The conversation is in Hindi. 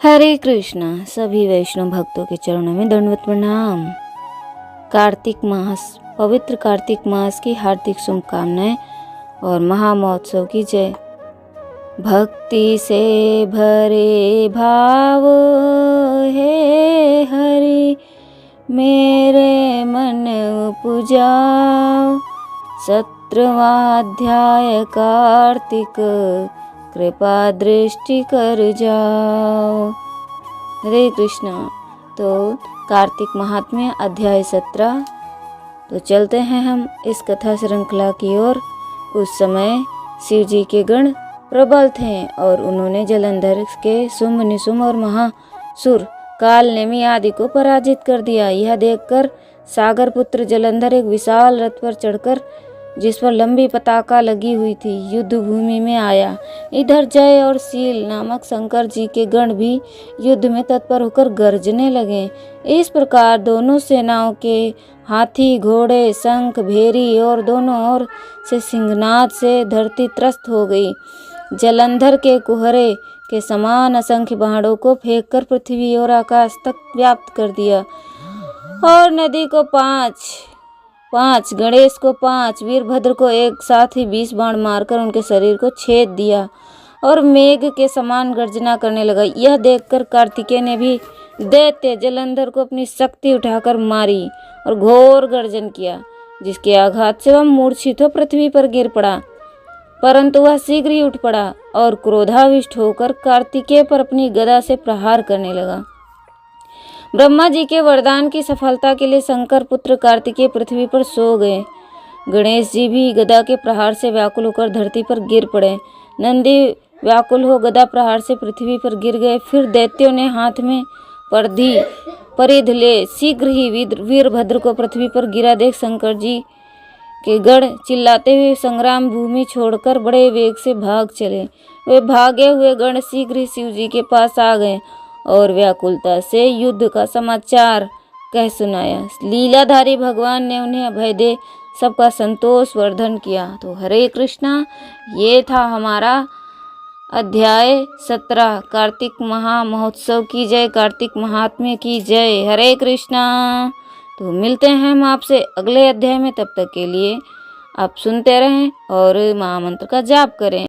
हरे कृष्णा। सभी वैष्णव भक्तों के चरणों में दंडवत प्रणाम। कार्तिक मास, पवित्र कार्तिक मास की हार्दिक शुभकामनाएं और महामहोत्सव की जय। भक्ति से भरे भाव हे हरि, मेरे मन उपजाओ। 17वां अध्याय कार्तिक, कृपा दृष्टि कर जाओ। हरे कृष्णा। तो कार्तिक महात्म्य अध्याय 17। तो चलते हैं हम इस कथा श्रृंखला की ओर। उस समय शिव जी के गण प्रबल थे और उन्होंने जलंधर के शुंभ निशुंभ और महासुर काल नेमि आदि को पराजित कर दिया। यह देखकर सागर पुत्र जलंधर एक विशाल रथ पर चढ़कर, जिस पर लंबी पताका लगी हुई थी, युद्ध भूमि में आया। इधर जय और शील नामक शंकर जी के गण भी युद्ध में तत्पर होकर गरजने लगे। इस प्रकार दोनों सेनाओं के हाथी, घोड़े, शंख, भेरी और दोनों ओर से सिंहनाद से धरती त्रस्त हो गई। जलंधर के कुहरे के समान असंख्य बाणों को फेंककर पृथ्वी और आकाश तक व्याप्त कर दिया, और नदी को 5, गणेश को 5, वीरभद्र को एक साथ ही 20 बाण मारकर उनके शरीर को छेद दिया और मेघ के समान गर्जना करने लगा। यह देखकर कार्तिकेय ने भी दैत्य जलंधर को अपनी शक्ति उठाकर मारी और घोर गर्जन किया, जिसके आघात से वह मूर्छित हो पृथ्वी पर गिर पड़ा। परंतु वह शीघ्र ही उठ पड़ा और क्रोधाविष्ट होकर कार्तिकेय पर अपनी गदा से प्रहार करने लगा। ब्रह्मा जी के वरदान की सफलता के लिए शंकर पुत्र कार्तिकेय पृथ्वी पर सो गए। गणेश जी भी गदा के प्रहार से व्याकुल होकर धरती पर गिर पड़े। नंदी व्याकुल हो गदा प्रहार से पृथ्वी पर गिर गए। फिर दैत्यों ने हाथ में परिध ले शीघ्र ही वीरभद्र को पृथ्वी पर गिरा देख शंकर जी के गण चिल्लाते हुए संग्राम भूमि छोड़कर बड़े वेग से भाग चले। वे भागे हुए गण शीघ्र ही शिव जी के पास आ गए और व्याकुलता से युद्ध का समाचार कह सुनाया। लीलाधारी भगवान ने उन्हें अभय दे सबका संतोष वर्धन किया। तो हरे कृष्णा, ये था हमारा अध्याय 17। कार्तिक महामहोत्सव की जय, कार्तिक महात्म्य की जय। हरे कृष्णा। तो मिलते हैं हम आपसे अगले अध्याय में। तब तक के लिए आप सुनते रहें और महामंत्र का जाप करें।